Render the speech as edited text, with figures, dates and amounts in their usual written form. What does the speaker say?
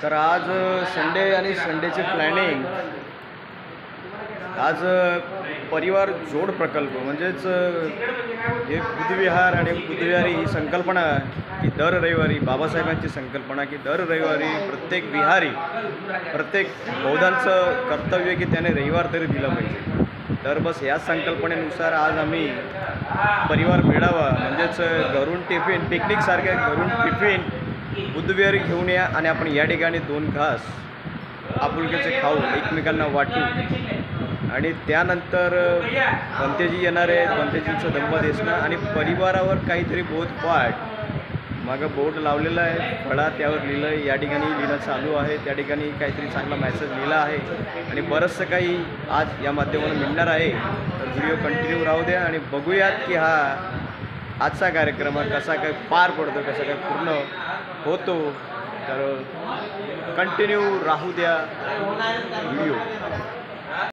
तर आज संडे आणि संडेचे प्लॅनिंग आज परिवार जोड प्रकल्प म्हणजेच हे बुद्धविहार आणि बुद्धविहारी ही संकल्पना की दर रविवारी बाबासाहेबांची संकल्पना की दर रविवारी प्रत्येक विहारी प्रत्येक बौद्धांचं कर्तव्य की त्याने रविवार तरी दिलं पाहिजे. तर बस याच संकल्पनेनुसार आज आम्ही परिवार मेळावा म्हणजेच घरून टिफिन पिकनिकसारख्या घरून टिफिन बुद्धविहारी घेऊन या आणि आपण या ठिकाणी 2 घास आपुलकीचे खाऊ एकमेकांना वाटू आणि त्यानंतर पंतेजी येणार आहेत. पंतेजींचं धम्म देसणं आणि परिवारावर काहीतरी बोधपाठ मागं बोर्ड लावलेलं आहे फळा त्यावर लिहिलं आहे. या ठिकाणी लिहिणं चालू आहे. त्या ठिकाणी काहीतरी चांगला मेसेज लिहिला आहे आणि बरंचसं काही आज या माध्यमातून मिळणार आहे. तर व्हिडिओ कंटिन्यू राहू द्या आणि बघूयात की हा आजचा कार्यक्रम कसा काय पार पडतो कसा काय पूर्ण होतो. तर कंटिन्यू राहू द्या.